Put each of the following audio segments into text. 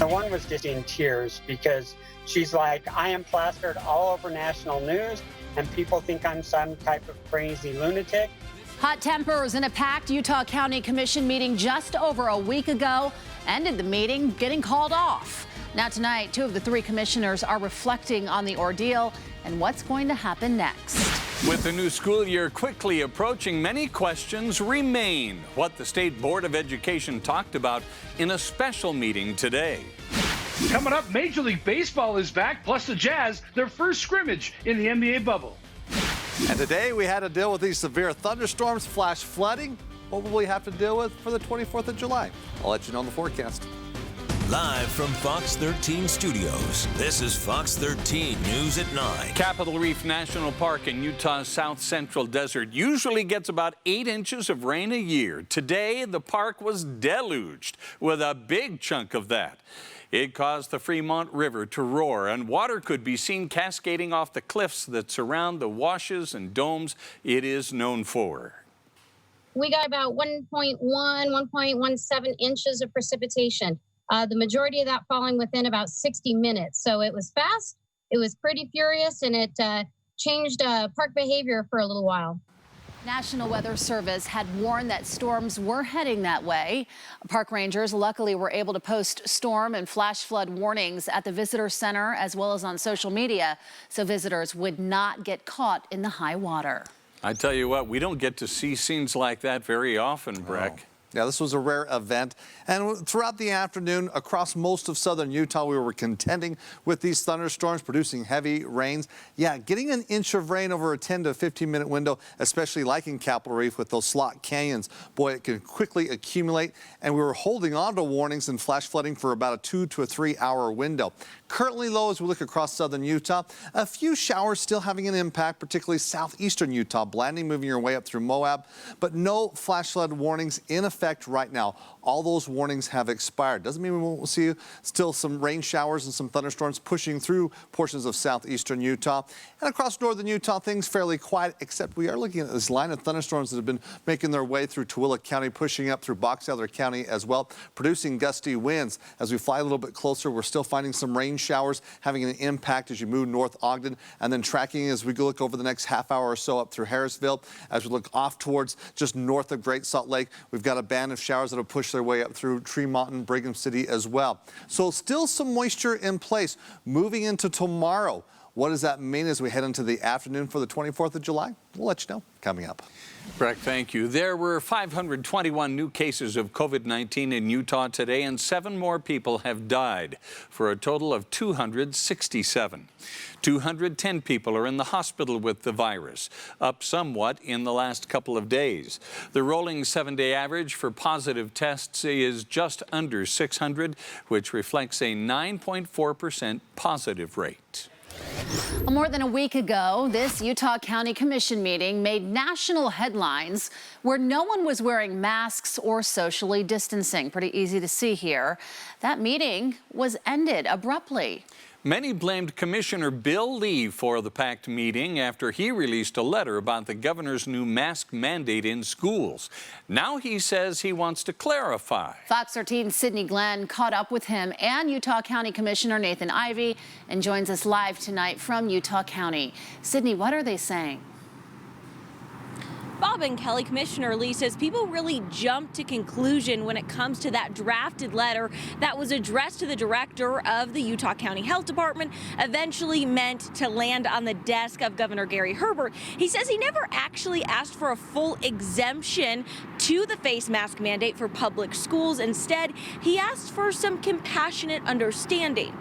The one was just in tears because she's like, I am plastered all over national news and people think I'm some type of crazy lunatic. Hot tempers in a packed Utah County Commission meeting just over a week ago ended the meeting getting called off. Now tonight, 2 of the 3 commissioners are reflecting on the ordeal and what's going to happen next. With the new school year quickly approaching, many questions remain. What the State Board of Education talked about in a special meeting today. Coming up, Major League Baseball is back, plus the Jazz, their first scrimmage in the NBA bubble. And today we had to deal with these severe thunderstorms, flash flooding. What will we have to deal with for the 24th of July? I'll let you know in the forecast. Live from Fox 13 Studios, this is Fox 13 News at 9. Capitol Reef National Park in Utah's south central desert usually gets about 8 inches of rain a year. Today, the park was deluged with a big chunk of that. It caused the Fremont River to roar, and water could be seen cascading off the cliffs that surround the washes and domes it is known for. We got about 1.17 inches of precipitation. The majority of that falling within about 60 minutes. So it was fast, it was pretty furious, and it changed park behavior for a little while. National Weather Service had warned that storms were heading that way. Park rangers luckily were able to post storm and flash flood warnings at the visitor center as well as on social media, so visitors would not get caught in the high water. I tell you what, we don't get to see scenes like that very often, Breck. Oh. Yeah, this was a rare event. And throughout the afternoon, across most of southern Utah, we were contending with these thunderstorms, producing heavy rains. Yeah, getting an inch of rain over a 10 to 15-minute window, especially like in Capitol Reef with those slot canyons, boy, it can quickly accumulate. And we were holding on to warnings and flash flooding for about a 2 to 3 hour window. Currently low as we look across southern Utah. A few showers still having an impact, particularly southeastern Utah, Blanding moving your way up through Moab, but no flash flood warnings in effect right now. All those warnings have expired. Doesn't mean we won't see still some rain showers and some thunderstorms pushing through portions of southeastern Utah. And across northern Utah, things fairly quiet, except we are looking at this line of thunderstorms that have been making their way through Tooele County, pushing up through Box Elder County as well, producing gusty winds. As we fly a little bit closer, we're still finding some rain showers having an impact as you move north Ogden, and then tracking as we look over the next half hour or so up through Harrisville. As we look off towards just north of Great Salt Lake, we've got a band of showers that will push their way up through Tremont and Brigham City as well. So still some moisture in place. Moving into tomorrow, what does that mean as we head into the afternoon for the 24th of July? We'll let you know coming up. Breck, thank you. There were 521 new cases of COVID-19 in Utah today, and 7 more people have died, for a total of 267. 210 people are in the hospital with the virus, up somewhat in the last couple of days. The rolling 7-day average for positive tests is just under 600, which reflects a 9.4% positive rate. More than a week ago, this Utah County Commission meeting made national headlines where no one was wearing masks or socially distancing. Pretty easy to see here. That meeting was ended abruptly. Many blamed Commissioner Bill Lee for the packed meeting after he released a letter about the governor's new mask mandate in schools. Now he says he wants to clarify. Fox 13's Sydney Glenn caught up with him and Utah County Commissioner Nathan Ivey and joins us live tonight from Utah County. Sydney, what are they saying? Bob and Kelly, Commissioner Lee says people really jumped to conclusion when it comes to that drafted letter that was addressed to the director of the Utah County Health Department, eventually meant to land on the desk of Governor Gary Herbert. He says he never actually asked for a full exemption to the face mask mandate for public schools. Instead, he asked for some compassionate understanding.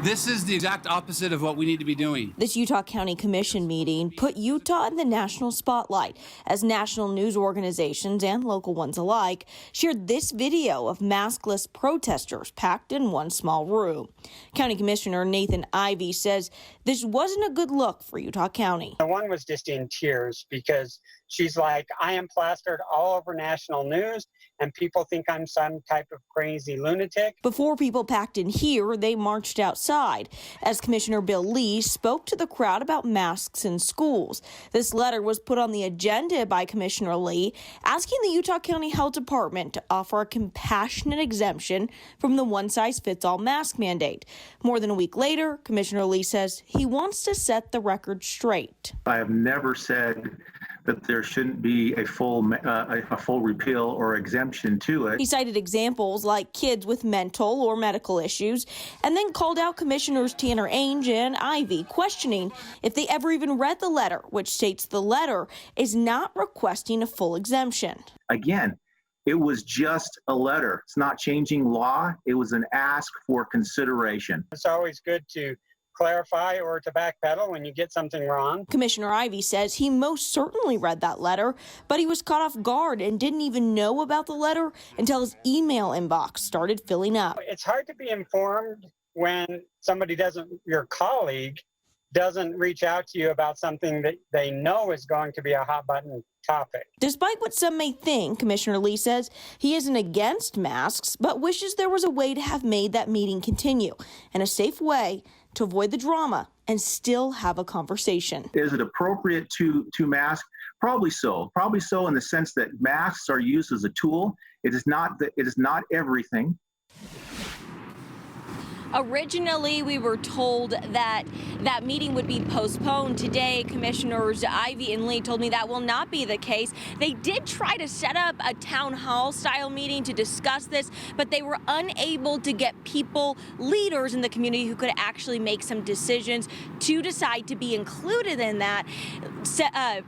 This is the exact opposite of what we need to be doing. This Utah County Commission meeting put Utah in the national spotlight as national news organizations and local ones alike shared this video of maskless protesters packed in one small room. County Commissioner Nathan Ivey says this wasn't a good look for Utah County. The one was just in tears because she's like, I am plastered all over national news, and people think I'm some type of crazy lunatic. Before people packed in here, they marched outside as Commissioner Bill Lee spoke to the crowd about masks in schools. This letter was put on the agenda by Commissioner Lee, asking the Utah County Health Department to offer a compassionate exemption from the one-size-fits-all mask mandate. More than a week later, Commissioner Lee says he wants to set the record straight. I have never said that there shouldn't be a full repeal or exemption to it. He cited examples like kids with mental or medical issues, and then called out Commissioners Tanner Ainge and Ivey, questioning if they ever even read the letter, which states the letter is not requesting a full exemption. Again, it was just a letter. It's not changing law. It was an ask for consideration. It's always good to clarify or to backpedal when you get something wrong. Commissioner Ivey says he most certainly read that letter, but he was caught off guard and didn't even know about the letter until his email inbox started filling up. It's hard to be informed when somebody your colleague doesn't reach out to you about something that they know is going to be a hot button topic. Despite what some may think, Commissioner Lee says he isn't against masks, but wishes there was a way to have made that meeting continue and a safe way to avoid the drama and still have a conversation. Is it appropriate to mask? Probably so. Probably so in the sense that masks are used as a tool. It is not everything. Originally, we were told that that meeting would be postponed. Today, Commissioners Ivey and Lee told me that will not be the case. They did try to set up a town hall style meeting to discuss this, but they were unable to get people, leaders in the community who could actually make some decisions to decide to be included in that.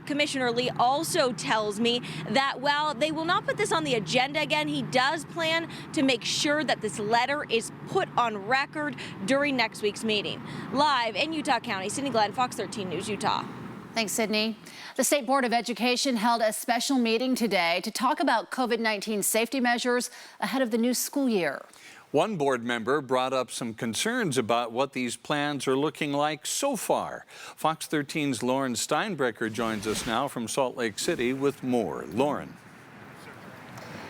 Commissioner Lee also tells me that while they will not put this on the agenda again, he does plan to make sure that this letter is put on record during next week's meeting. Live in Utah County, Sydney Glenn, Fox 13 News, Utah. Thanks, Sydney. The State Board of Education held a special meeting today to talk about COVID-19 safety measures ahead of the new school year. One board member brought up some concerns about what these plans are looking like so far. Fox 13's Lauren Steinbrecher joins us now from Salt Lake City with more. Lauren.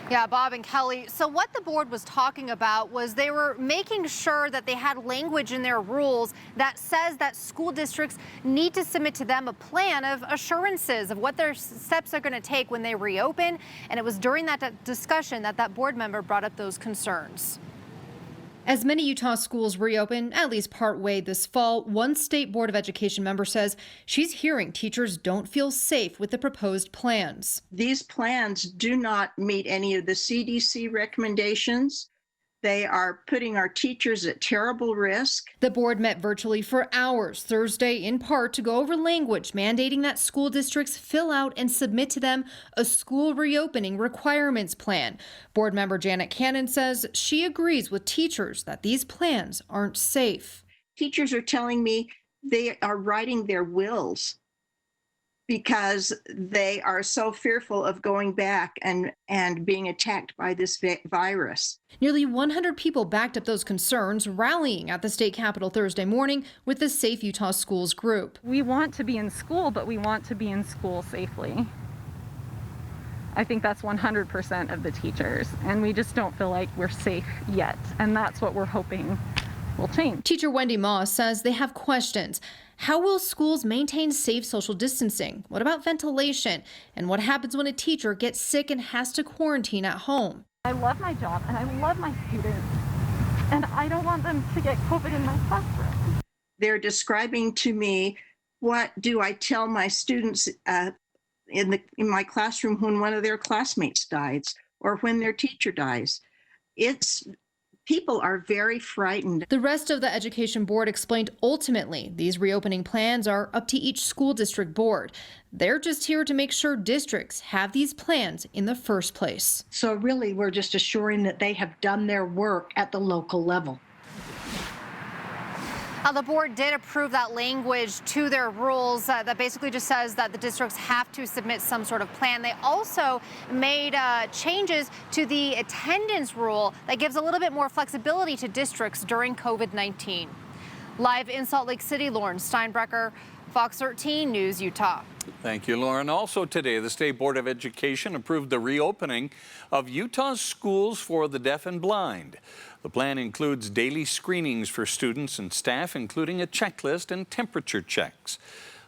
Yeah, Bob and Kelly. So what the board was talking about was they were making sure that they had language in their rules that says that school districts need to submit to them a plan of assurances of what their steps are going to take when they reopen. And it was during that discussion that board member brought up those concerns. As many Utah schools reopen, at least part way this fall, one State Board of Education member says she's hearing teachers don't feel safe with the proposed plans. These plans do not meet any of the CDC recommendations. They are putting our teachers at terrible risk. The board met virtually for hours Thursday, in part to go over language mandating that school districts fill out and submit to them a school reopening requirements plan. Board member Janet Cannon says she agrees with teachers that these plans aren't safe. Teachers are telling me they are writing their wills because they are so fearful of going back and being attacked by this virus. Nearly 100 people backed up those concerns, rallying at the state capitol Thursday morning with the Safe Utah Schools group. We want to be in school, but we want to be in school safely. I think that's 100% of the teachers, and we just don't feel like we're safe yet, and that's what we're hoping will change. Teacher Wendy Moss says they have questions. How will schools maintain safe social distancing? What about ventilation? And what happens when a teacher gets sick and has to quarantine at home? I love my job and I love my students, and I don't want them to get COVID in my classroom. They're describing to me, what do I tell my students in my classroom when one of their classmates dies or when their teacher dies? People are very frightened. The rest of the education board explained ultimately these reopening plans are up to each school district board. They're just here to make sure districts have these plans in the first place. So really, we're just assuring that they have done their work at the local level. The board did approve that language to their rules that basically just says that the districts have to submit some sort of plan. They also made changes to the attendance rule that gives a little bit more flexibility to districts during COVID-19. Live in Salt Lake City, Lauren Steinbrecher, Fox 13 News, Utah. Thank you, Lauren. Also today, the State Board of Education approved the reopening of Utah's schools for the deaf and blind. The plan includes daily screenings for students and staff, including a checklist and temperature checks.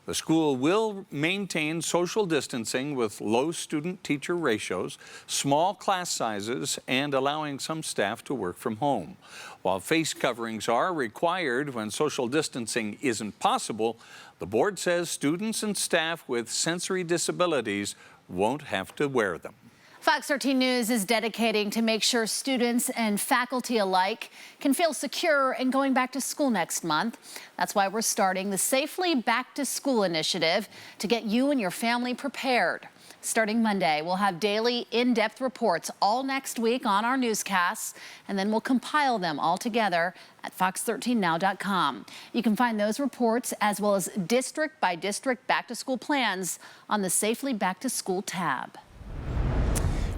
The school will maintain social distancing with low student-teacher ratios, small class sizes, and allowing some staff to work from home. While face coverings are required when social distancing isn't possible, the board says students and staff with sensory disabilities won't have to wear them. Fox 13 News is dedicating to make sure students and faculty alike can feel secure in going back to school next month. That's why we're starting the Safely Back to School initiative to get you and your family prepared. Starting Monday, we'll have daily in-depth reports all next week on our newscasts, and then we'll compile them all together at fox13now.com. You can find those reports as well as district-by-district back-to-school plans on the Safely Back to School tab.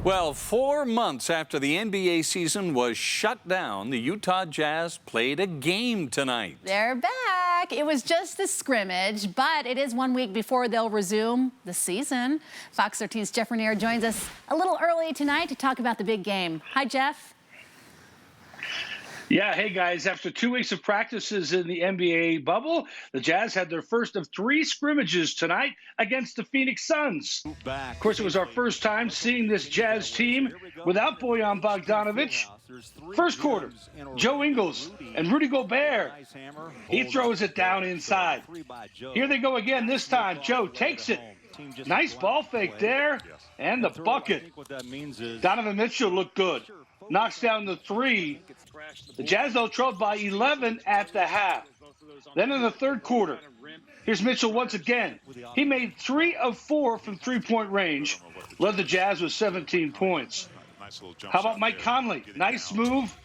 Well, 4 months after the NBA season was shut down, the Utah Jazz played a game tonight. They're back. It was just a scrimmage, but it is 1 week before they'll resume the season. Fox 13's Jeff Raniere joins us a little early tonight to talk about the big game. Hi, Jeff. Yeah, hey guys, after 2 weeks of practices in the NBA bubble, the Jazz had their first of 3 scrimmages tonight against the Phoenix Suns. Of course, it was our first time seeing this Jazz team without Bojan Bogdanovic. First quarter, Joe Ingles and Rudy Gobert. He throws it down inside. Here they go again this time. Joe takes it. Nice ball fake there, and the bucket. Donovan Mitchell looked good. Knocks down the 3. The Jazz, though, trailed by 11 at the half. Then in the third quarter, here's Mitchell once again. He made 3 of 4 from three-point range, led the Jazz with 17 points. How about Mike Conley? Nice move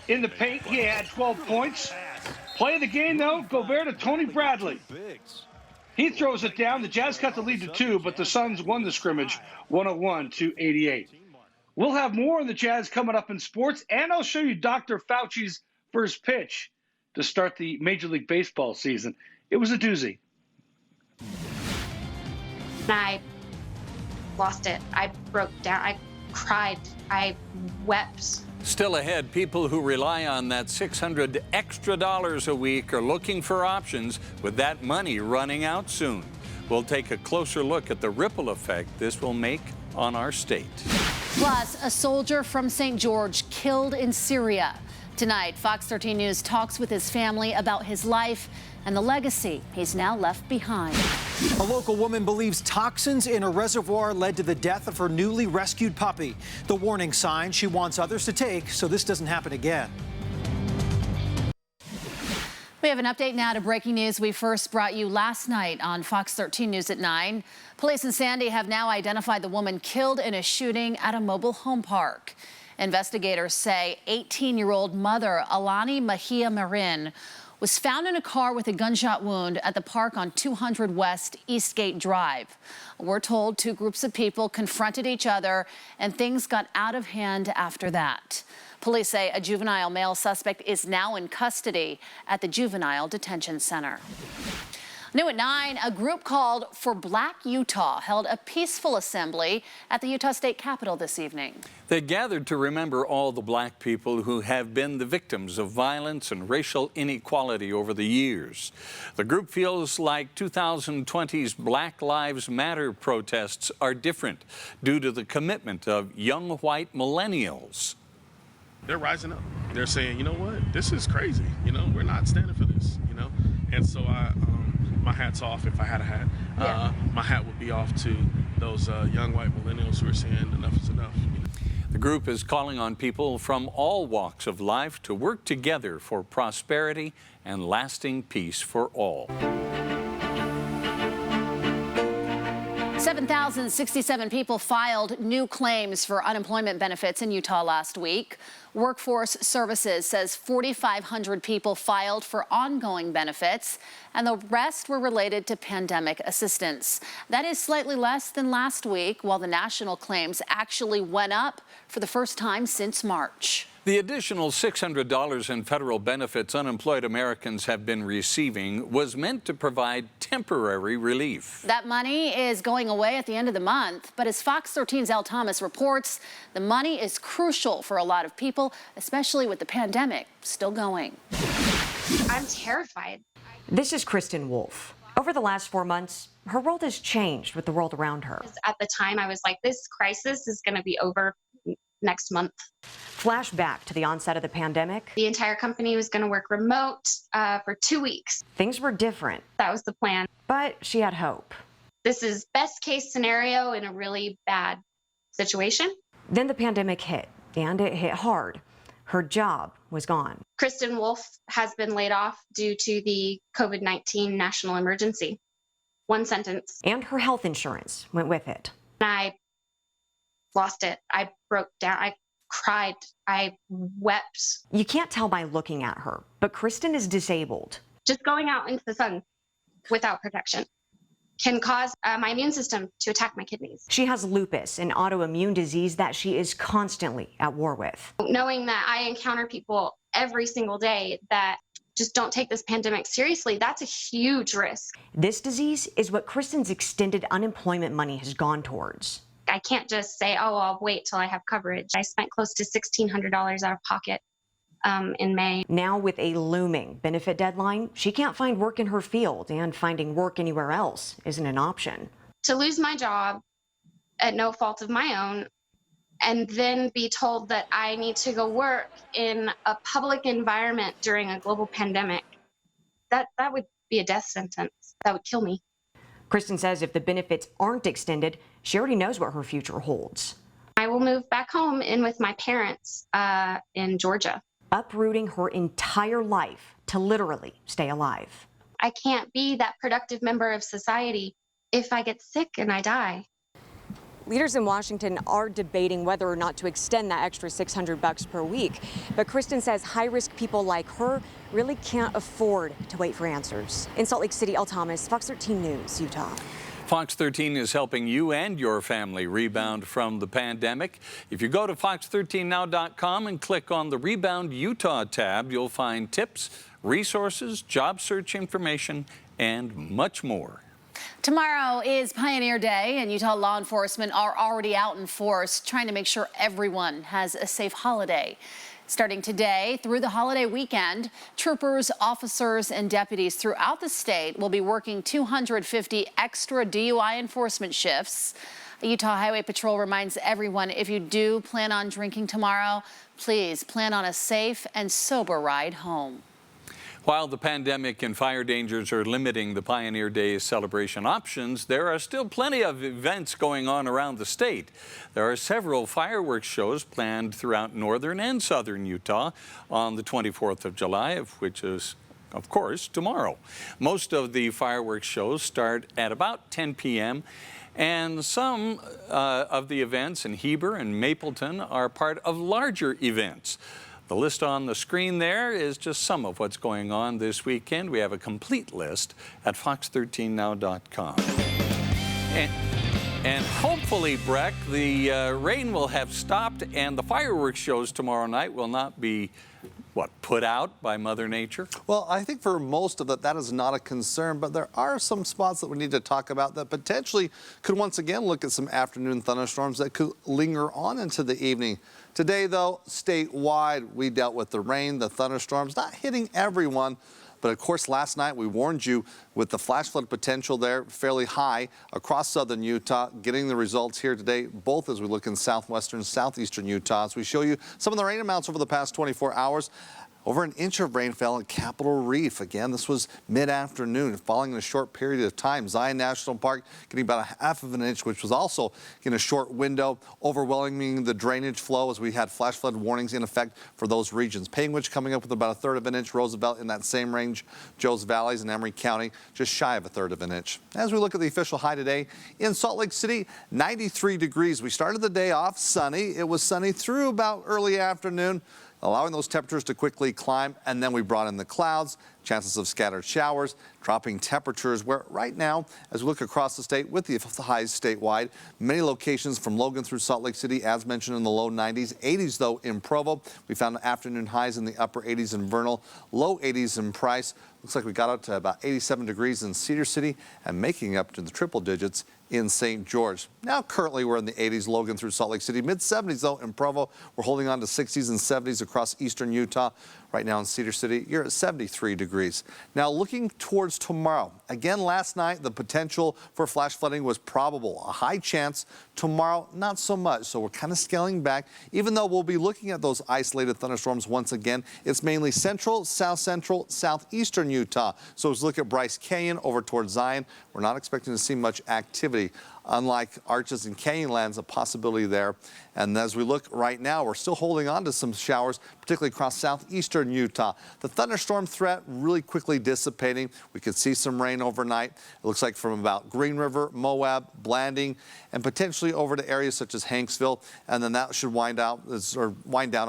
in the paint. He had 12 points. Play of the game, though, Gobert to Tony Bradley. He throws it down. The Jazz cut the lead to 2, but the Suns won the scrimmage 101-88. We'll have more on the Jazz coming up in sports, and I'll show you Dr. Fauci's first pitch to start the Major League Baseball season. It was a doozy. I lost it. I broke down. I cried. I wept. Still ahead, people who rely on that $600 extra a week are looking for options with that money running out soon. We'll take a closer look at the ripple effect this will make on our state. Plus, a soldier from St. George killed in Syria. Tonight, Fox 13 News talks with his family about his life and the legacy he's now left behind. A local woman believes toxins in a reservoir led to the death of her newly rescued puppy. The warning sign she wants others to take so this doesn't happen again. We have an update now to breaking news we first brought you last night on Fox 13 News at 9. Police in Sandy have now identified the woman killed in a shooting at a mobile home park. Investigators say 18-year-old mother Alani Mejia Marin was found in a car with a gunshot wound at the park on 200 West Eastgate Drive. We're told 2 groups of people confronted each other and things got out of hand after that. Police say a juvenile male suspect is now in custody at the Juvenile Detention Center. New at 9, a group called For Black Utah held a peaceful assembly at the Utah State Capitol this evening. They gathered to remember all the black people who have been the victims of violence and racial inequality over the years. The group feels like 2020's Black Lives Matter protests are different due to the commitment of young white millennials. They're rising up. They're saying, you know what, this is crazy. You know, we're not standing for this, you know. And so my hat's off if I had a hat. My hat would be off to those young white millennials who are saying enough is enough. The group is calling on people from all walks of life to work together for prosperity and lasting peace for all. 7,067 people filed new claims for unemployment benefits in Utah last week. Workforce Services says 4,500 people filed for ongoing benefits, and the rest were related to pandemic assistance. That is slightly less than last week, while the national claims actually went up for the first time since March. The additional $600 in federal benefits unemployed Americans have been receiving was meant to provide temporary relief. That money is going away at the end of the month, but as Fox 13's Elle Thomas reports, the money is crucial for a lot of people, especially with the pandemic still going. I'm terrified. This is Kristen Wolf. Over the last 4 months, her world has changed with the world around her. At the time, I was like, this crisis is going to be over next month. Flash back to the onset of the pandemic. The entire company was going to work remote for 2 weeks. Things were different. That was the plan. But she had hope. This is best case scenario in a really bad situation. Then the pandemic hit, and it hit hard. Her job was gone. Kristen Wolf has been laid off due to the COVID-19 national emergency. One sentence. And her health insurance went with it. I lost it. I broke down. I cried. I wept. You can't tell by looking at her, but Kristen is disabled. Just going out into the sun without protection can cause my immune system to attack my kidneys. She has lupus, an autoimmune disease that she is constantly at war with. Knowing that I encounter people every single day that just don't take this pandemic seriously, that's a huge risk. This disease is what Kristen's extended unemployment money has gone towards. I can't just say, oh, I'll wait till I have coverage. I spent close to $1,600 out of pocket in May. Now with a looming benefit deadline, she can't find work in her field, and finding work anywhere else isn't an option. To lose my job at no fault of my own, and then be told that I need to go work in a public environment during a global pandemic, that would be a death sentence. That would kill me. Kristen says if the benefits aren't extended, she already knows what her future holds. I will move back home in with my parents in Georgia. Uprooting her entire life to literally stay alive. I can't be that productive member of society if I get sick and I die. Leaders in Washington are debating whether or not to extend that extra $600 per week. But Kristen says high-risk people like her really can't afford to wait for answers. In Salt Lake City, Elle Thomas, Fox 13 News, Utah. Fox 13 is helping you and your family rebound from the pandemic. If you go to fox13now.com and click on the Rebound Utah tab, you'll find tips, resources, job search information, and much more. Tomorrow is Pioneer Day, and Utah law enforcement are already out in force trying to make sure everyone has a safe holiday. Starting today through the holiday weekend, troopers, officers, and deputies throughout the state will be working 250 extra DUI enforcement shifts. Utah Highway Patrol reminds everyone, if you do plan on drinking tomorrow, please plan on a safe and sober ride home. While the pandemic and fire dangers are limiting the Pioneer Day celebration options, there are still plenty of events going on around the state. There are several fireworks shows planned throughout northern and southern Utah on the 24th of July, which is, of course, tomorrow. Most of the fireworks shows start at about 10 p.m. and some of the events in Heber and Mapleton are part of larger events. The list on the screen there is just some of what's going on this weekend. We have a complete list at fox13now.com. And hopefully, Breck, the rain will have stopped and the fireworks shows tomorrow night will not be, put out by Mother Nature? Well, I think for most of it, that is not a concern, but there are some spots that we need to talk about that potentially could once again look at some afternoon thunderstorms that could linger on into the evening. Today, though, statewide, we dealt with the rain, the thunderstorms, not hitting everyone. But of course, last night we warned you with the flash flood potential there fairly high across southern Utah. Getting the results here today, both as we look in southwestern, southeastern Utah. As we show you some of the rain amounts over the past 24 hours. Over an inch of rain fell at Capitol Reef. Again, this was mid-afternoon, falling in a short period of time. Zion National Park getting about a half of an inch, which was also in a short window, overwhelming the drainage flow as we had flash flood warnings in effect for those regions. Panguitch coming up with about a third of an inch. Roosevelt in that same range. Joes Valleys and Emery County just shy of a third of an inch. As we look at the official high today in Salt Lake City, 93 degrees. We started the day off sunny. It was sunny through about early afternoon, allowing those temperatures to quickly climb, and then we brought in the clouds. chances of scattered showers, dropping temperatures where right now, as we look across the state with the highs statewide, many locations from Logan through Salt Lake City, as mentioned, in the low 90s, 80s though in Provo. We found afternoon highs in the upper 80s in Vernal, low 80s in Price. Looks like we got up to about 87 degrees in Cedar City and making up to the triple digits in St. George. Now currently we're in the 80s, Logan through Salt Lake City, mid-70s though in Provo. We're holding on to 60s and 70s across eastern Utah. Right now in Cedar City, you're at 73 degrees. Now looking towards tomorrow. Again, last night, the potential for flash flooding was probable. A high chance. Tomorrow, not so much. So we're kind of scaling back. Even though we'll be looking at those isolated thunderstorms once again, it's mainly central, southeastern Utah. So as we look at Bryce Canyon over towards Zion, we're not expecting to see much activity. Unlike Arches and Canyonlands, a possibility there. And as we look right now, we're still holding on to some showers, particularly across southeastern Utah. The thunderstorm threat really quickly dissipating. We could see some rain overnight. It looks like from about Green River, Moab, Blanding, and potentially over to areas such as Hanksville. And then that should wind down,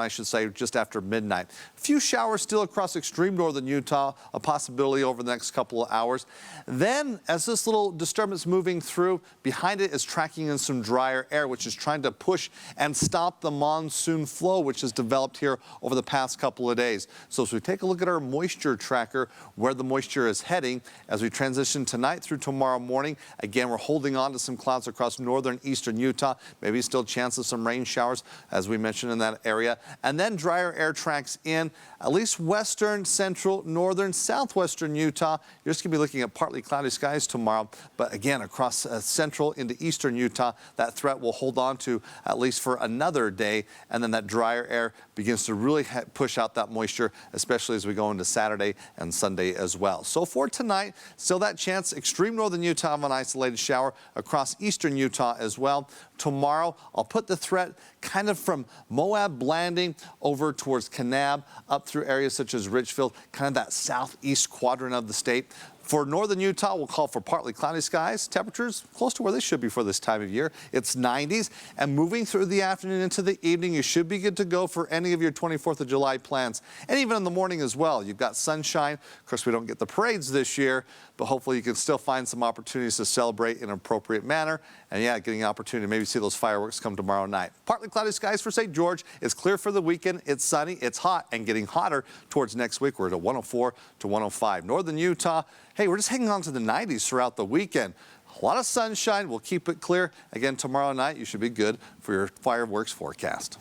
I should say, just after midnight. A few showers still across extreme northern Utah, a possibility over the next couple of hours. Then, as this little disturbance moving through, behind it is tracking in some drier air, which is trying to push and stop the monsoon flow, which has developed here over the past couple of days. So as we take a look at our moisture tracker, where the moisture is heading, as we transition tonight through tomorrow morning, again, we're holding on to some clouds across northern eastern Utah, maybe still chance of some rain showers, as we mentioned in that area. And then drier air tracks in at least western, central, northern, southwestern Utah. You're just going to be looking at partly cloudy skies tomorrow. But again, across central into eastern Utah, that threat will hold on to at least for another day. And then that drier air begins to really push out that moisture, especially as we go into Saturday and Sunday as well. So for tonight, still that chance, extreme northern Utah of an isolated shower across eastern Utah as well. Tomorrow, I'll put the threat kind of from Moab, Blanding over towards Kanab, up through areas such as Richfield, kind of that southeast quadrant of the state. For northern Utah, we'll call for partly cloudy skies. Temperatures close to where they should be for this time of year. It's 90s, and moving through the afternoon into the evening, you should be good to go for any of your 24th of July plans. And even in the morning as well, you've got sunshine. Of course, we don't get the parades this year, but hopefully you can still find some opportunities to celebrate in an appropriate manner. And yeah, getting an opportunity to maybe see those fireworks come tomorrow night. Partly cloudy skies for St. George. It's clear for the weekend. It's sunny. It's hot and getting hotter towards next week. We're at 104 to 105. Northern Utah, hey, we're just hanging on to the 90s throughout the weekend. A lot of sunshine. We'll keep it clear. Again, tomorrow night, you should be good for your fireworks forecast.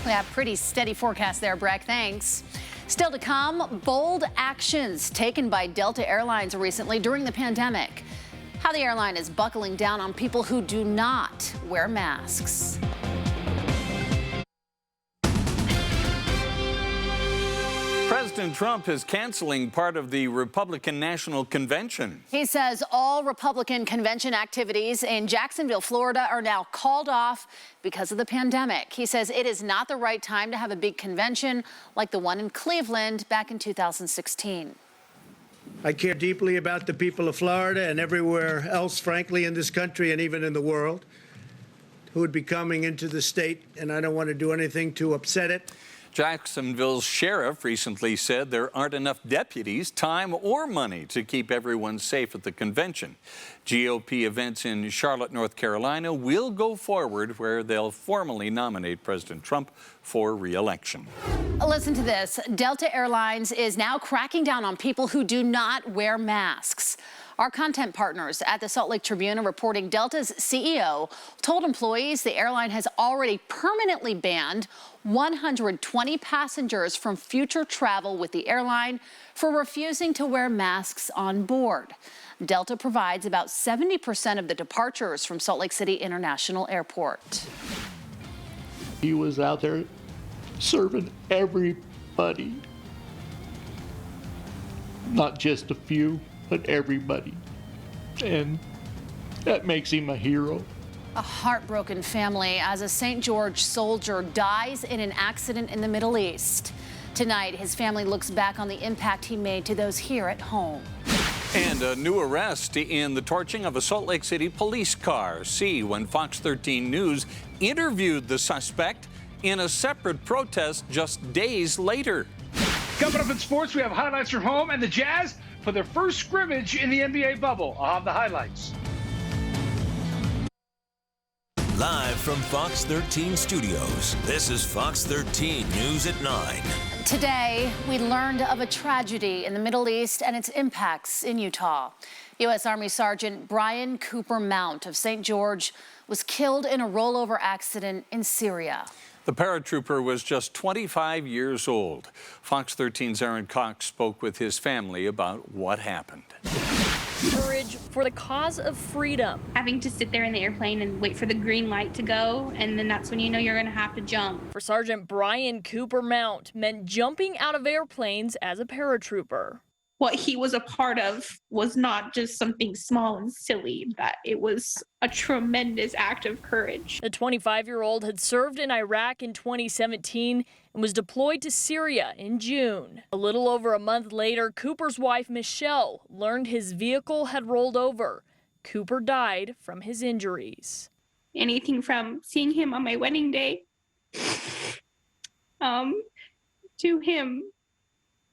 Yeah, pretty steady forecast there, Breck. Thanks. Still to come, bold actions taken by Delta Airlines recently during the pandemic. How the airline is buckling down on people who do not wear masks. President Trump is canceling part of the Republican National Convention. He says all Republican convention activities in Jacksonville, Florida are now called off because of the pandemic. He says it is not the right time to have a big convention like the one in Cleveland back in 2016. I care deeply about the people of Florida and everywhere else, frankly, in this country and even in the world, who would be coming into the state, and I don't want to do anything to upset it. Jacksonville's sheriff recently said there aren't enough deputies, time, or money to keep everyone safe at the convention. GOP events in Charlotte, North Carolina will go forward, where they'll formally nominate President Trump for re-election. Listen to this. Delta Airlines is now cracking down on people who do not wear masks. Our content partners at the Salt Lake Tribune are reporting Delta's CEO told employees the airline has already permanently banned 120 passengers from future travel with the airline for refusing to wear masks on board. Delta provides about 70% of the departures from Salt Lake City International Airport. He was out there serving everybody, not just a few, but everybody. And that makes him a hero. A heartbroken family as a St. George soldier dies in an accident in the Middle East. Tonight, his family looks back on the impact he made to those here at home. And a new arrest in the torching of a Salt Lake City police car. See when Fox 13 News interviewed the suspect in a separate protest just days later. Coming up in sports, we have highlights from home and the Jazz for their first scrimmage in the NBA bubble. I'll have the highlights. Live from Fox 13 Studios, this is Fox 13 News at 9. Today, we learned of a tragedy in the Middle East and its impacts in Utah. U.S. Army Sergeant Brian Cooper Mount of St. George was killed in a rollover accident in Syria. The paratrooper was just 25 years old. Fox 13's Aaron Cox spoke with his family about what happened. Courage for the cause of freedom. Having to sit there in the airplane and wait for the green light to go, and then that's when you know you're going to have to jump. For Sergeant Brian Cooper Mount meant jumping out of airplanes as a paratrooper. What he was a part of was not just something small and silly, that it was a tremendous act of courage. The 25-year-old had served in Iraq in 2017 and was deployed to Syria in June. A little over a month later, Cooper's wife, Michelle, learned his vehicle had rolled over. Cooper died from his injuries. Anything from seeing him on my wedding day to him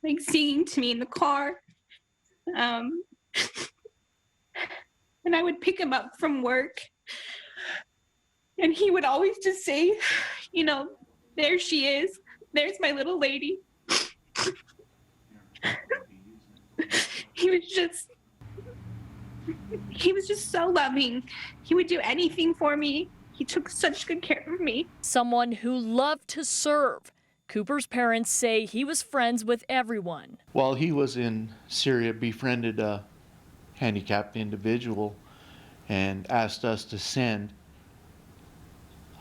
like singing to me in the car. And I would pick him up from work and he would always just say, you know, there she is. There's my little lady. He was just so loving. He would do anything for me. He took such good care of me. Someone who loved to serve. Cooper's parents say he was friends with everyone. While he was in Syria, befriended a handicapped individual and asked us to send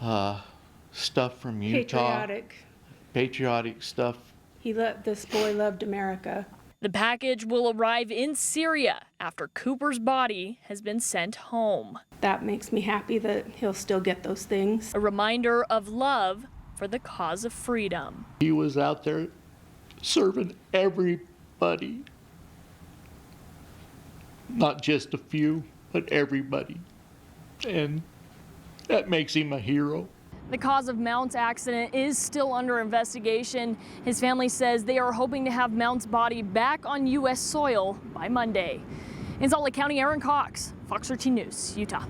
stuff from Utah. Patriotic stuff. This boy loved America. The package will arrive in Syria after Cooper's body has been sent home. That makes me happy that he'll still get those things. A reminder of love for the cause of freedom. He was out there serving everybody. Not just a few, but everybody. And that makes him a hero. The cause of Mount's accident is still under investigation. His family says they are hoping to have Mount's body back on U.S. soil by Monday. In Salt Lake County, Aaron Cox, Fox 13 News, Utah.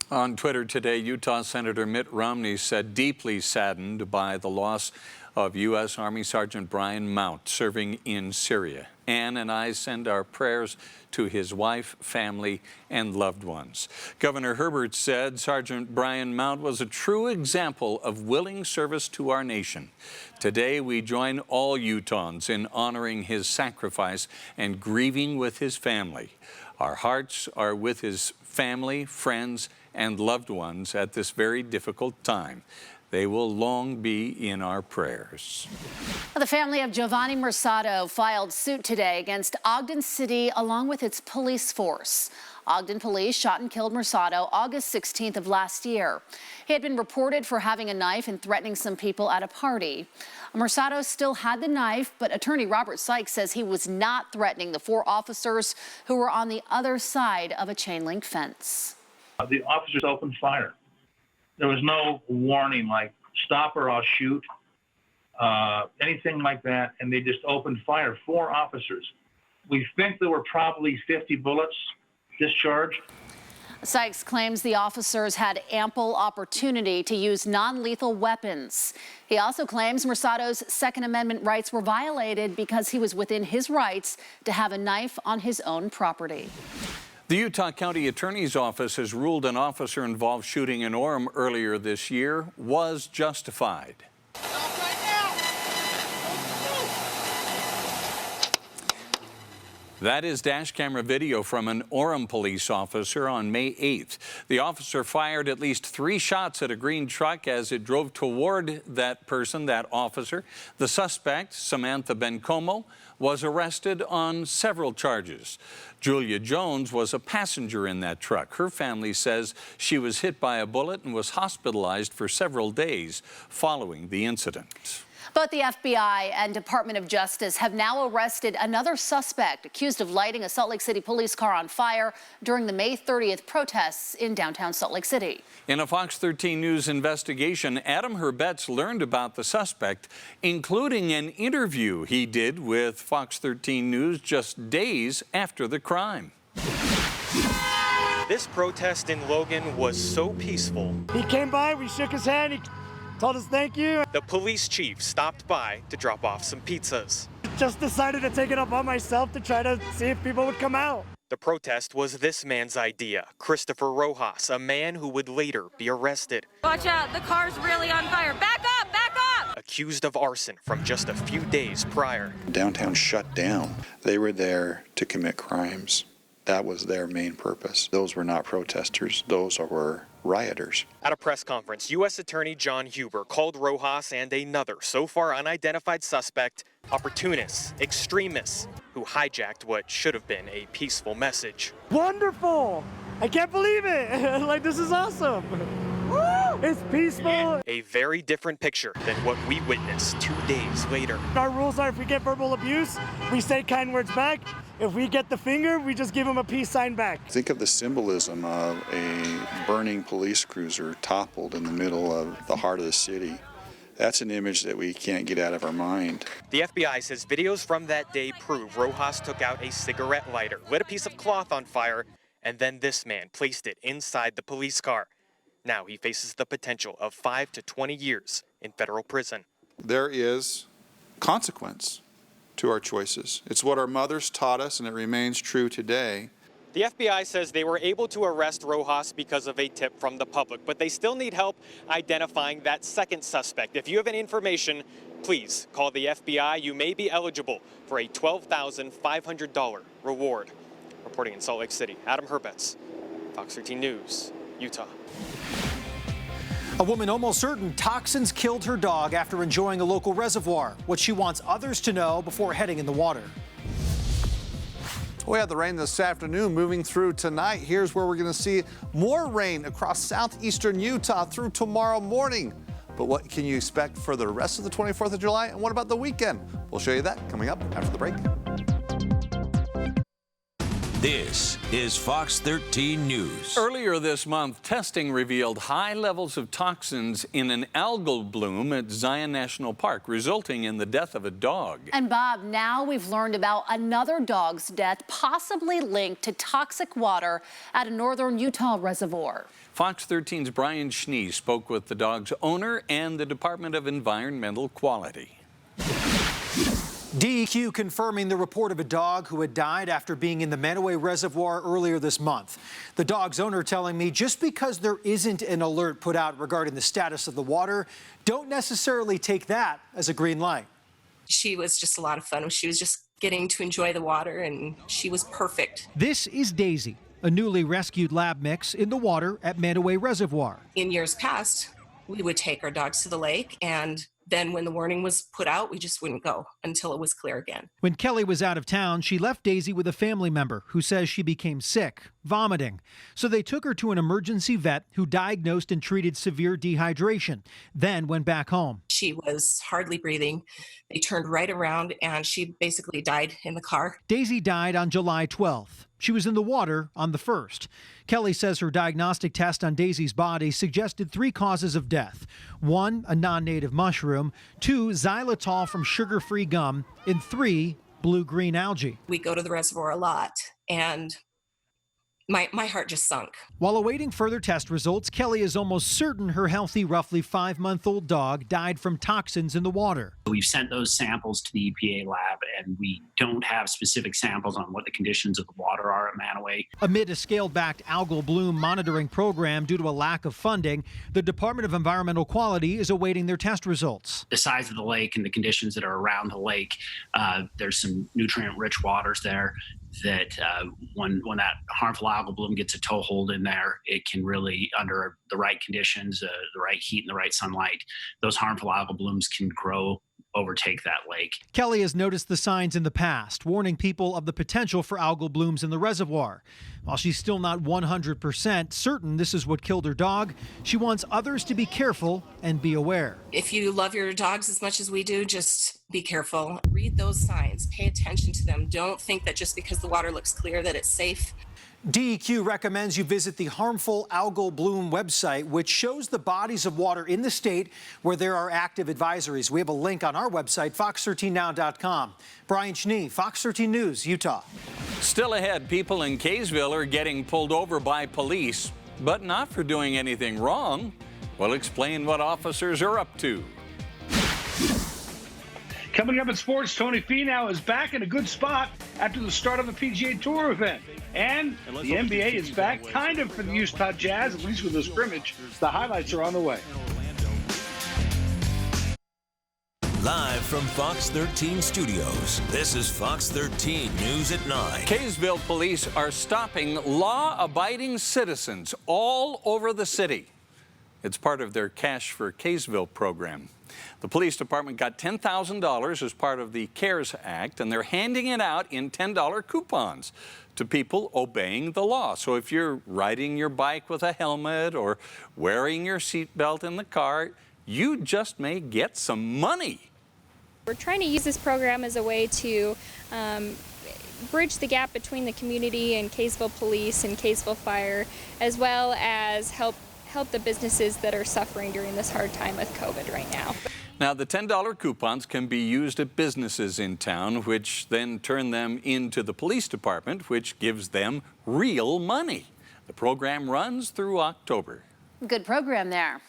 On Twitter today, Utah Senator Mitt Romney said deeply saddened by the loss of U.S. Army Sergeant Brian Mount serving in Syria. Ann and I send our prayers to his wife, family, and loved ones. Governor Herbert said Sergeant Brian Mount was a true example of willing service to our nation. Today, we join all Utahns in honoring his sacrifice and grieving with his family. Our hearts are with his family, friends, and loved ones at this very difficult time. They will long be in our prayers. The family of Giovanni Mercado filed suit today against Ogden City along with its police force. Ogden police shot and killed Mercado August 16th of last year. He had been reported for having a knife and threatening some people at a party. Mercado still had the knife, but attorney Robert Sykes says he was not threatening the 4 officers who were on the other side of a chain link fence. The officers opened fire. There was no warning like stop or I'll shoot, anything like that, and they just opened fire. 4 officers. We think there were probably 50 bullets discharged. Sykes claims the officers had ample opportunity to use non-lethal weapons. He also claims Mercado's Second Amendment rights were violated because he was within his rights to have a knife on his own property. The Utah County Attorney's Office has ruled an officer-involved shooting in Orem earlier this year was justified. That is dash camera video from an Orem police officer on May 8th. The officer fired at least 3 shots at a green truck as it drove toward that person, that officer. The suspect, Samantha Bencomo, was arrested on several charges. Julia Jones was a passenger in that truck. Her family says she was hit by a bullet and was hospitalized for several days following the incident. Both the FBI and Department of Justice have now arrested another suspect accused of lighting a Salt Lake City police car on fire during the May 30th protests in downtown Salt Lake City. In a Fox 13 News investigation, Adam Herbetz learned about the suspect, including an interview he did with Fox 13 News just days after the crime. This protest in Logan was so peaceful. He came by, we shook his hand, he told us thank you. The police chief stopped by to drop off some pizzas. Just decided to take it upon myself to try to see if people would come out. The protest was this man's idea, Christopher Rojas, a man who would later be arrested. Watch out, the car's really on fire. Back up, back up! Accused of arson from just a few days prior. Downtown shut down. They were there to commit crimes. That was their main purpose. Those were not protesters. Those were rioters. At a press conference, U.S. Attorney John Huber called Rojas and another so far unidentified suspect opportunists, extremists, who hijacked what should have been a peaceful message. Wonderful! I can't believe it! Like, this is awesome! Woo! It's peaceful! A very different picture than what we witnessed 2 days later. Our rules are if we get verbal abuse, we say kind words back. If we get the finger, we just give them a peace sign back. Think of the symbolism of a burning police cruiser toppled in the middle of the heart of the city. That's an image that we can't get out of our mind. The FBI says videos from that day prove Rojas took out a cigarette lighter, lit a piece of cloth on fire, and then this man placed it inside the police car. Now he faces the potential of 5 to 20 years in federal prison. There is consequence to our choices. It's what our mothers taught us, and it remains true today. The FBI says they were able to arrest Rojas because of a tip from the public, but they still need help identifying that second suspect. If you have any information, please call the FBI. You may be eligible for a $12,500 reward. Reporting in Salt Lake City, Adam Herbetz, Fox 13 News, Utah. A woman almost certain toxins killed her dog after enjoying a local reservoir. What she wants others to know before heading in the water. We had the rain this afternoon moving through tonight. Here's where we're going to see more rain across southeastern Utah through tomorrow morning. But what can you expect for the rest of the 24th of July? And what about the weekend? We'll show you that coming up after the break. This is Fox 13 News. Earlier this month, testing revealed high levels of toxins in an algal bloom at Zion National Park, resulting in the death of a dog. And Bob, now we've learned about another dog's death, possibly linked to toxic water at a northern Utah reservoir. Fox 13's Brian Schnee spoke with the dog's owner and the Department of Environmental Quality. DEQ confirming the report of a dog who had died after being in the Manaway Reservoir earlier this month. The dog's owner telling me just because there isn't an alert put out regarding the status of the water, don't necessarily take that as a green light. She was just a lot of fun. She was just getting to enjoy the water, and she was perfect. This is Daisy, a newly rescued lab mix in the water at Manaway Reservoir. In years past, we would take our dogs to the lake, and then when the warning was put out, we just wouldn't go until it was clear again. When Kelly was out of town, she left Daisy with a family member who says she became sick, vomiting. So they took her to an emergency vet who diagnosed and treated severe dehydration, then went back home. She was hardly breathing. They turned right around and she basically died in the car. Daisy died on July 12th. She was in the water on the 1st. Kelly says her diagnostic test on Daisy's body suggested 3 causes of death. 1, a non-native mushroom. 2, xylitol from sugar-free gum. And 3, blue-green algae. We go to the reservoir a lot, and my heart just sunk. While awaiting further test results, Kelly is almost certain her healthy, roughly 5-month-old dog died from toxins in the water. We've sent those samples to the EPA lab, and we don't have specific samples on what the conditions of the water are at Manaway. Amid a scaled-back algal bloom monitoring program due to a lack of funding, the Department of Environmental Quality is awaiting their test results. The size of the lake and the conditions that are around the lake, there's some nutrient-rich waters there that when that harmful algal bloom gets a toehold in there, it can really, under the right conditions, the right heat and the right sunlight, those harmful algal blooms can grow overtake that lake. Kelly has noticed the signs in the past, warning people of the potential for algal blooms in the reservoir. While she's still not 100% certain this is what killed her dog, she wants others to be careful and be aware. If you love your dogs as much as we do, just be careful. Read those signs. Pay attention to them. Don't think that just because the water looks clear that it's safe. DEQ recommends you visit the Harmful Algal Bloom website, which shows the bodies of water in the state where there are active advisories. We have a link on our website, fox13now.com. Brian Schnee, Fox 13 News, Utah. Still ahead, people in Kaysville are getting pulled over by police, but not for doing anything wrong. We'll explain what officers are up to. Coming up in sports, Tony Finau is back in a good spot after the start of the PGA Tour event. And the NBA is back kind of for the Utah Jazz, at least with the scrimmage. The highlights are on the way. Live from Fox 13 Studios, this is Fox 13 News at 9. Kaysville police are stopping law-abiding citizens all over the city. It's part of their Cash for Kaysville program. The police department got $10,000 as part of the CARES Act, and they're handing it out in $10 coupons to people obeying the law. So if you're riding your bike with a helmet or wearing your seatbelt in the car, you just may get some money. We're trying to use this program as a way to bridge the gap between the community and Kaysville Police and Kaysville Fire, as well as help the businesses that are suffering during this hard time with COVID right now. Now, the $10 coupons can be used at businesses in town, which then turn them into the police department, which gives them real money. The program runs through October. Good program there.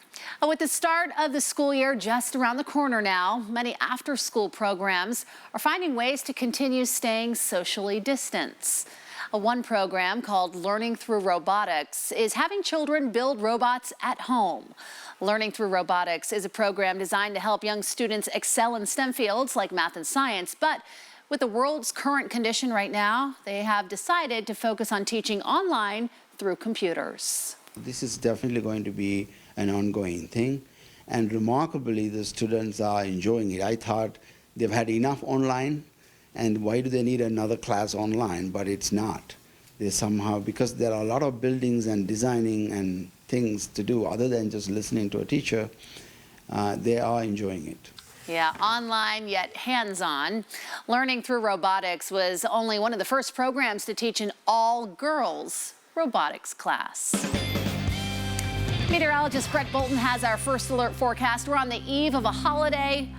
With the start of the school year just around the corner now, many after-school programs are finding ways to continue staying socially distanced. One program called Learning Through Robotics is having children build robots at home. Learning Through Robotics is a program designed to help young students excel in STEM fields like math and science, but with the world's current condition right now, they have decided to focus on teaching online through computers. This is definitely going to be an ongoing thing, and remarkably, the students are enjoying it. I thought they've had enough online, and why do they need another class online? But it's not. They somehow, because there are a lot of buildings and designing and things to do other than just listening to a teacher, they are enjoying it. Yeah, online yet hands-on. Learning Through Robotics was only one of the first programs to teach an all-girls robotics class. Meteorologist Breck Bolton has our first alert forecast. We're on the eve of a holiday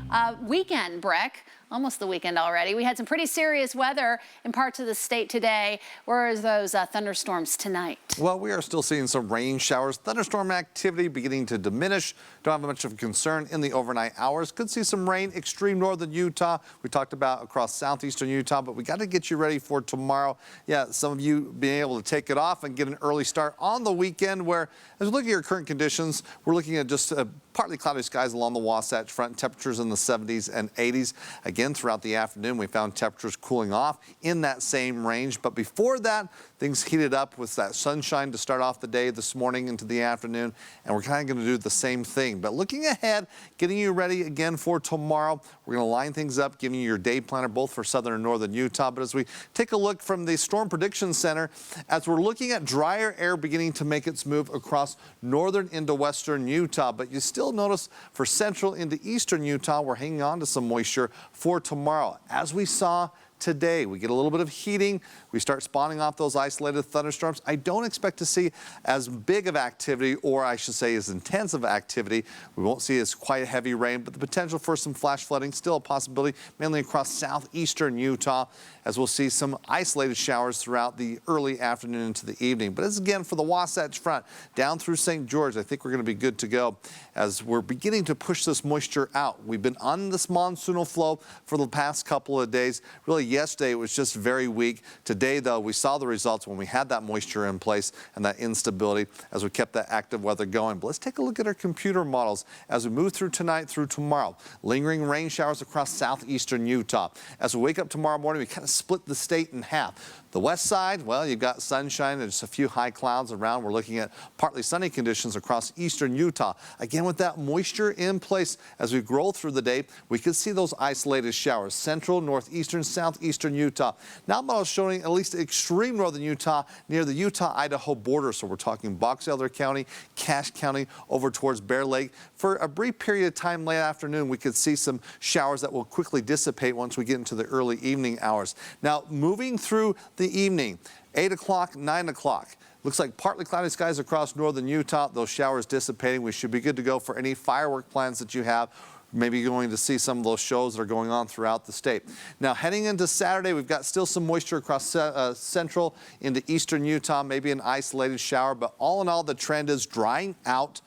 weekend, Breck. Almost the weekend already. We had some pretty serious weather in parts of the state today. Where are those thunderstorms tonight? Well, we are still seeing some rain showers. Thunderstorm activity beginning to diminish. Don't have much of a concern in the overnight hours. Could see some rain extreme northern Utah. We talked about across southeastern Utah, but we got to get you ready for tomorrow. Yeah, some of you being able to take it off and get an early start on the weekend, where as we look at your current conditions, we're looking at just partly cloudy skies along the Wasatch Front, temperatures in the 70s and 80s. Again, throughout the afternoon, we found temperatures cooling off in that same range. But before that, things heated up with that sunshine to start off the day this morning into the afternoon. And we're kind of going to do the same thing. But looking ahead, getting you ready again for tomorrow, we're going to line things up, giving you your day planner both for southern and northern Utah. But as we take a look from the Storm Prediction Center, as we're looking at drier air beginning to make its move across northern into western Utah, but you still notice for central into eastern Utah, we're hanging on to some moisture for tomorrow. As we saw today, we get a little bit of heating. We start spawning off those isolated thunderstorms. I don't expect to see as big of activity, or I should say as intense of activity. We won't see as quite heavy rain, but the potential for some flash flooding still a possibility, mainly across southeastern Utah, as we'll see some isolated showers throughout the early afternoon into the evening. But as again for the Wasatch Front down through St. George, I think we're going to be good to go as we're beginning to push this moisture out. We've been on this monsoonal flow for the past couple of days, really yesterday it was just very weak. Today, though, we saw the results when we had that moisture in place and that instability as we kept that active weather going. But let's take a look at our computer models as we move through tonight through tomorrow. Lingering rain showers across southeastern Utah. As we wake up tomorrow morning, we kind of split the state in half. The west side, well, you've got sunshine and just a few high clouds around. We're looking at partly sunny conditions across eastern Utah. Again, with that moisture in place as we roll through the day, we could see those isolated showers. Central, northeastern, southeastern Utah. Now models showing at least extreme northern Utah near the Utah-Idaho border. So we're talking Box Elder County, Cache County, over towards Bear Lake. For a brief period of time late afternoon, we could see some showers that will quickly dissipate once we get into the early evening hours. Now, moving through the evening, 8 o'clock, 9 o'clock. Looks like partly cloudy skies across northern Utah. Those showers dissipating. We should be good to go for any firework plans that you have. Maybe going to see some of those shows that are going on throughout the state. Now, heading into Saturday, we've got still some moisture across central into eastern Utah, maybe an isolated shower. But all in all, the trend is drying out,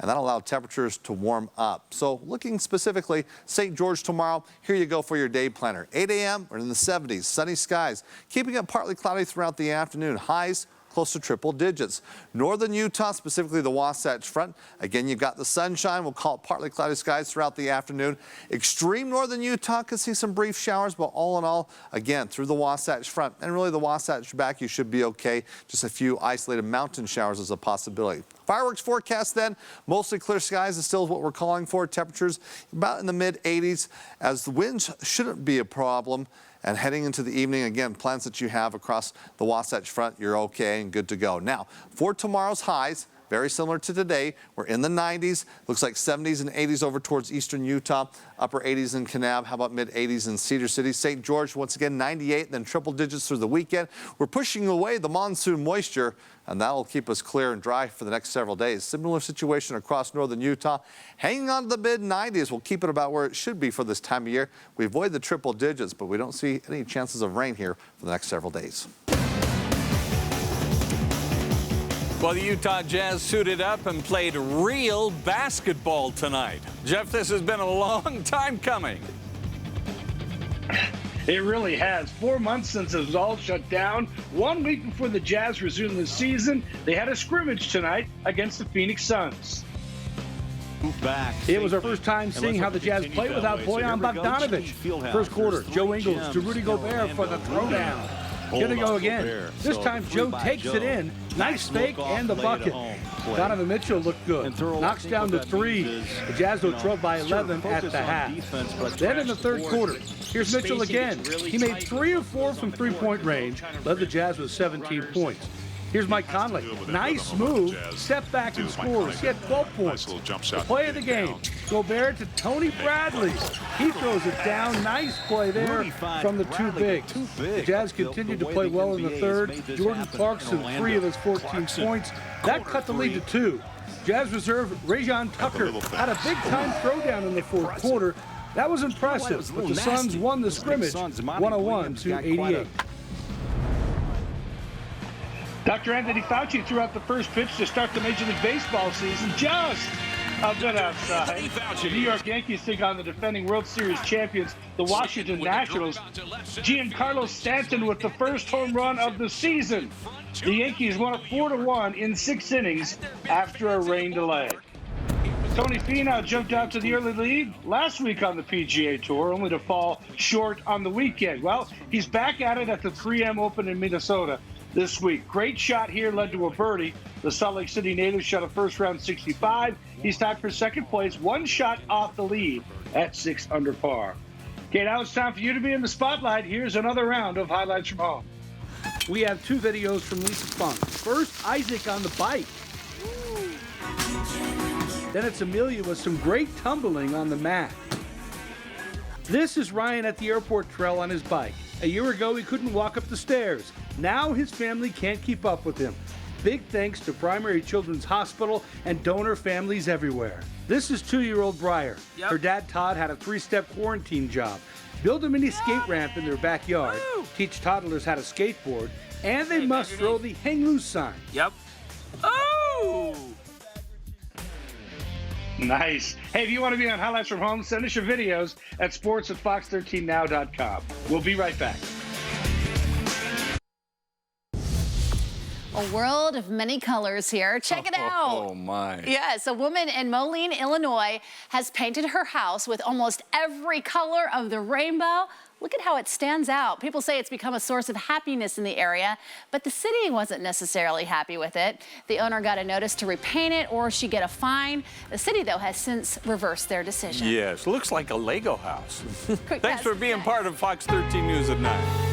and that'll allow temperatures to warm up. So looking specifically, St. George tomorrow, here you go for your day planner. 8 a.m. we're in the 70s, sunny skies, keeping it partly cloudy throughout the afternoon. Highs close to triple digits. Northern Utah, specifically the Wasatch Front. Again, you've got the sunshine. We'll call it partly cloudy skies throughout the afternoon. Extreme northern Utah could see some brief showers, but all in all, again, through the Wasatch Front and really the Wasatch back, you should be okay. Just a few isolated mountain showers is a possibility. Fireworks forecast then, mostly clear skies is still what we're calling for. Temperatures about in the mid-80s as the winds shouldn't be a problem. And heading into the evening, again, plans that you have across the Wasatch Front, you're okay and good to go. Now, for tomorrow's highs, very similar to today, we're in the 90s. Looks like 70s and 80s over towards eastern Utah, upper 80s in Kanab. How about mid 80s in Cedar City? St. George, once again, 98, then triple digits through the weekend. We're pushing away the monsoon moisture, and that'll keep us clear and dry for the next several days. Similar situation across northern Utah. Hanging on to the mid-90s. We'll keep it about where it should be for this time of year. We avoid the triple digits, but we don't see any chances of rain here for the next several days. Well, the Utah Jazz suited up and played real basketball tonight. Jeff, this has been a long time coming. It really has. 4 months since it was all shut down. 1 week before the Jazz resumed the season, they had a scrimmage tonight against the Phoenix Suns. It was our first time seeing how the Jazz play without Bojan Bogdanovic. First quarter, Joe Ingles to Rudy Gobert for the throwdown. Here they go again. This time Joe takes it in. Nice fake and the bucket. Donovan Mitchell looked good. Knocks down the three. The Jazz will trail by 11 at the half. Then in the third quarter, here's Mitchell again. He made 3 of 4 from three-point range. Led the Jazz with 17 points. Here's Mike Conley. Nice move. Step back and scores. He had 12 points. The play of the game. Gobert to Tony Bradley. He throws it down. Nice play there from the two bigs. The Jazz continued to play well in the third. Jordan Clarkson, 3 of his 14 points. That cut the lead to 2. Jazz reserve Rajon Tucker had a big-time throwdown in the fourth quarter. That was impressive, but the Suns won the scrimmage 101-88. Dr. Anthony Fauci threw out the first pitch to start the Major League Baseball season just a bit outside. The New York Yankees take on the defending World Series champions, the Washington Nationals. Giancarlo Stanton with the first home run of the season. The Yankees won it 4-1 in 6 innings after a rain delay. Tony Finau jumped out to the early lead last week on the PGA Tour, only to fall short on the weekend. Well, he's back at it at the 3M Open in Minnesota this week. Great shot here led to a birdie. The Salt Lake City native shot a first-round 65. He's tied for second place, 1 shot off the lead at 6 under par. Okay, now it's time for you to be in the spotlight. Here's another round of highlights from home. We have 2 videos from Lisa Funk. First, Isaac on the bike. Then it's Amelia with some great tumbling on the mat. This is Ryan at the airport trail on his bike. A year ago, he couldn't walk up the stairs. Now his family can't keep up with him. Big thanks to Primary Children's Hospital and donor families everywhere. This is 2-year-old Briar. Her dad, Todd, had a 3-step quarantine job. Build a mini skate ramp in their backyard, teach toddlers how to skateboard, and they must throw the hang loose sign. Oh! Nice. Hey, if you want to be on Highlights from Home, send us your videos at sports@fox13now.com. We'll be right back. A world of many colors here. Check it out. Oh, my. Yes, a woman in Moline, Illinois has painted her house with almost every color of the rainbow. Look at how it stands out. People say it's become a source of happiness in the area, but the city wasn't necessarily happy with it. The owner got a notice to repaint it or she'd get a fine. The city, though, has since reversed their decision. Yes, looks like a Lego house. Thanks for being part of Fox 13 News at 9.